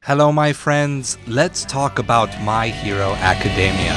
Hello, my friends. Let's talk about My Hero Academia.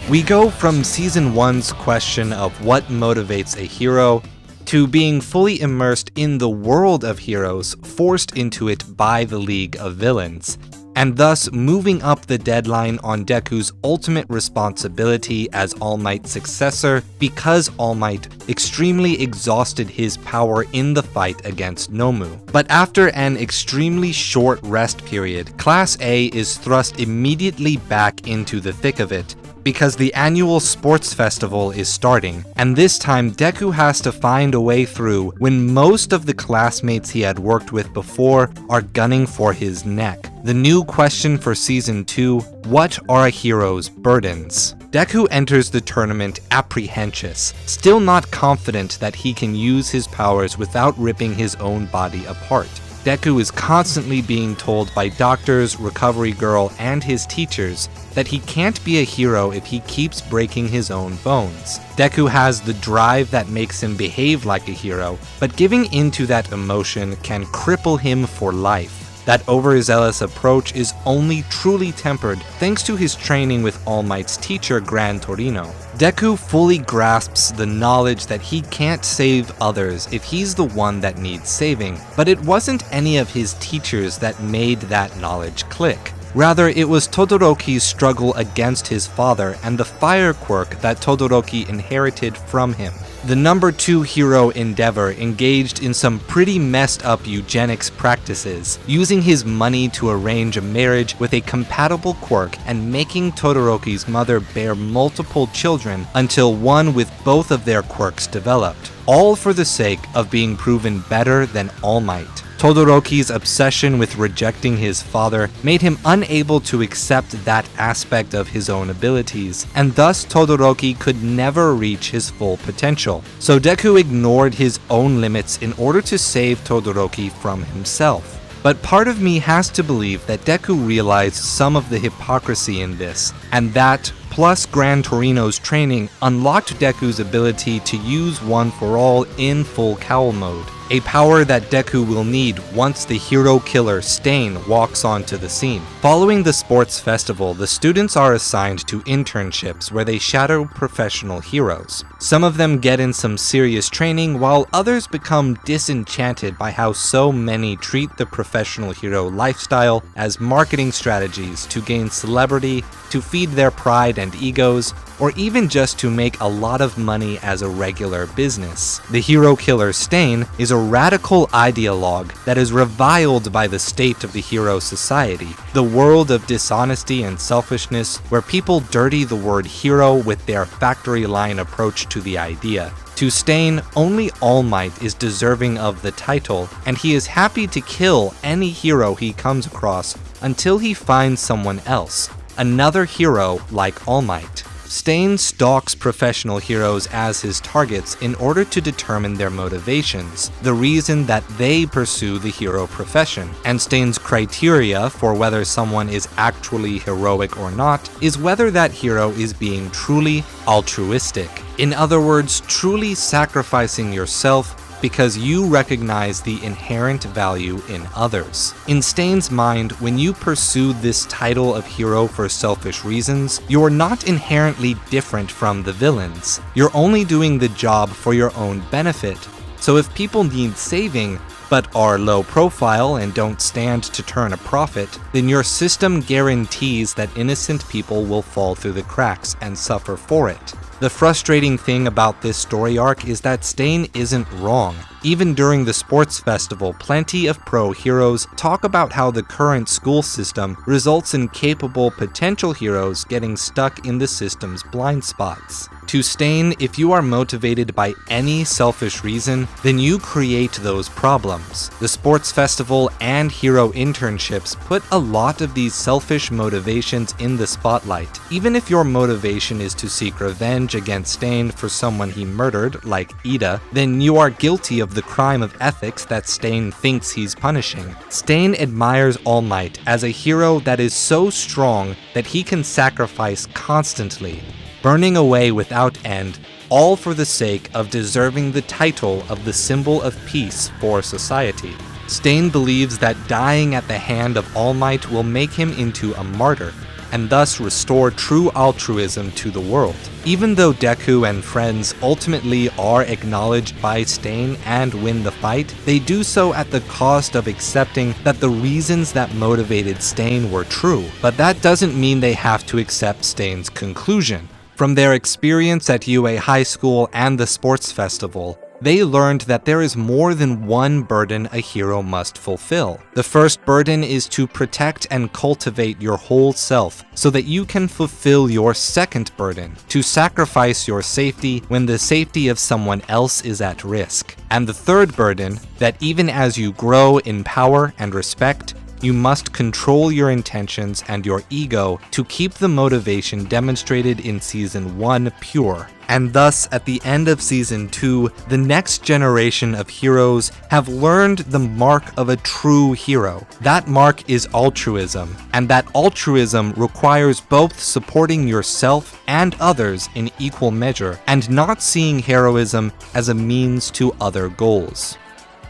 We go from Season 1's question of what motivates a hero to being fully immersed in the world of heroes, forced into it by the League of Villains, and thus moving up the deadline on Deku's ultimate responsibility as All Might's successor because All Might extremely exhausted his power in the fight against Nomu. But after an extremely short rest period, Class A is thrust immediately back into the thick of it, because the annual sports festival is starting, and this time Deku has to find a way through when most of the classmates he had worked with before are gunning for his neck. The new question for Season 2, what are a hero's burdens? Deku enters the tournament apprehensive, still not confident that he can use his powers without ripping his own body apart. Deku is constantly being told by doctors, Recovery Girl, and his teachers that he can't be a hero if he keeps breaking his own bones. Deku has the drive that makes him behave like a hero, but giving into that emotion can cripple him for life. That overzealous approach is only truly tempered thanks to his training with All Might's teacher, Gran Torino. Deku fully grasps the knowledge that he can't save others if he's the one that needs saving, but it wasn't any of his teachers that made that knowledge click. Rather, it was Todoroki's struggle against his father and the fire quirk that Todoroki inherited from him. The number 2 hero Endeavor engaged in some pretty messed up eugenics practices, using his money to arrange a marriage with a compatible quirk and making Todoroki's mother bear multiple children until one with both of their quirks developed, all for the sake of being proven better than All Might. Todoroki's obsession with rejecting his father made him unable to accept that aspect of his own abilities, and thus Todoroki could never reach his full potential. So Deku ignored his own limits in order to save Todoroki from himself. But part of me has to believe that Deku realized some of the hypocrisy in this, and that, plus Gran Torino's training, unlocked Deku's ability to use One for All in full cowl mode, a power that Deku will need once the hero killer Stain walks onto the scene. Following the sports festival, the students are assigned to internships where they shadow professional heroes. Some of them get in some serious training, while others become disenchanted by how so many treat the professional hero lifestyle as marketing strategies to gain celebrity, to feed their pride and egos, or even just to make a lot of money as a regular business. The hero killer Stain is a radical ideologue that is reviled by the state of the hero society, the world of dishonesty and selfishness where people dirty the word hero with their factory line approach to the idea. To Stain, only All Might is deserving of the title, and he is happy to kill any hero he comes across until he finds someone else, another hero like All Might. Stain stalks professional heroes as his targets in order to determine their motivations, the reason that they pursue the hero profession, and Stain's criteria for whether someone is actually heroic or not is whether that hero is being truly altruistic. In other words, truly sacrificing yourself because you recognize the inherent value in others. In Stain's mind, when you pursue this title of hero for selfish reasons, you're not inherently different from the villains. You're only doing the job for your own benefit. So if people need saving, but are low profile and don't stand to turn a profit, then your system guarantees that innocent people will fall through the cracks and suffer for it. The frustrating thing about this story arc is that Stain isn't wrong. Even during the sports festival, plenty of pro heroes talk about how the current school system results in capable potential heroes getting stuck in the system's blind spots. To Stain, if you are motivated by any selfish reason, then you create those problems. The sports festival and hero internships put a lot of these selfish motivations in the spotlight. Even if your motivation is to seek revenge against Stain for someone he murdered, like Ida, then you are guilty of the crime of ethics that Stain thinks he's punishing. Stain admires All Might as a hero that is so strong that he can sacrifice constantly, burning away without end all for the sake of deserving the title of the symbol of peace for society. Stain believes that dying at the hand of All Might will make him into a martyr, and thus restore true altruism to the world. Even though Deku and friends ultimately are acknowledged by Stain and win the fight, they do so at the cost of accepting that the reasons that motivated Stain were true, but that doesn't mean they have to accept Stain's conclusion. From their experience at UA High School and the sports festival, they learned that there is more than one burden a hero must fulfill. The first burden is to protect and cultivate your whole self so that you can fulfill your second burden, to sacrifice your safety when the safety of someone else is at risk. And the third burden, that even as you grow in power and respect, you must control your intentions and your ego to keep the motivation demonstrated in Season 1 pure. And thus, at the end of Season 2, the next generation of heroes have learned the mark of a true hero. That mark is altruism, and that altruism requires both supporting yourself and others in equal measure, and not seeing heroism as a means to other goals.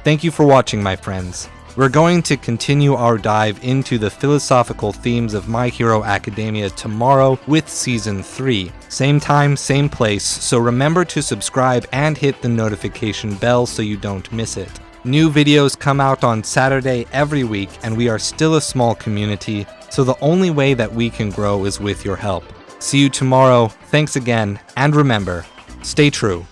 Thank you for watching, my friends. We're going to continue our dive into the philosophical themes of My Hero Academia tomorrow with Season 3. Same time, same place, so remember to subscribe and hit the notification bell so you don't miss it. New videos come out on Saturday every week, and we are still a small community, so the only way that we can grow is with your help. See you tomorrow, thanks again, and remember, stay true.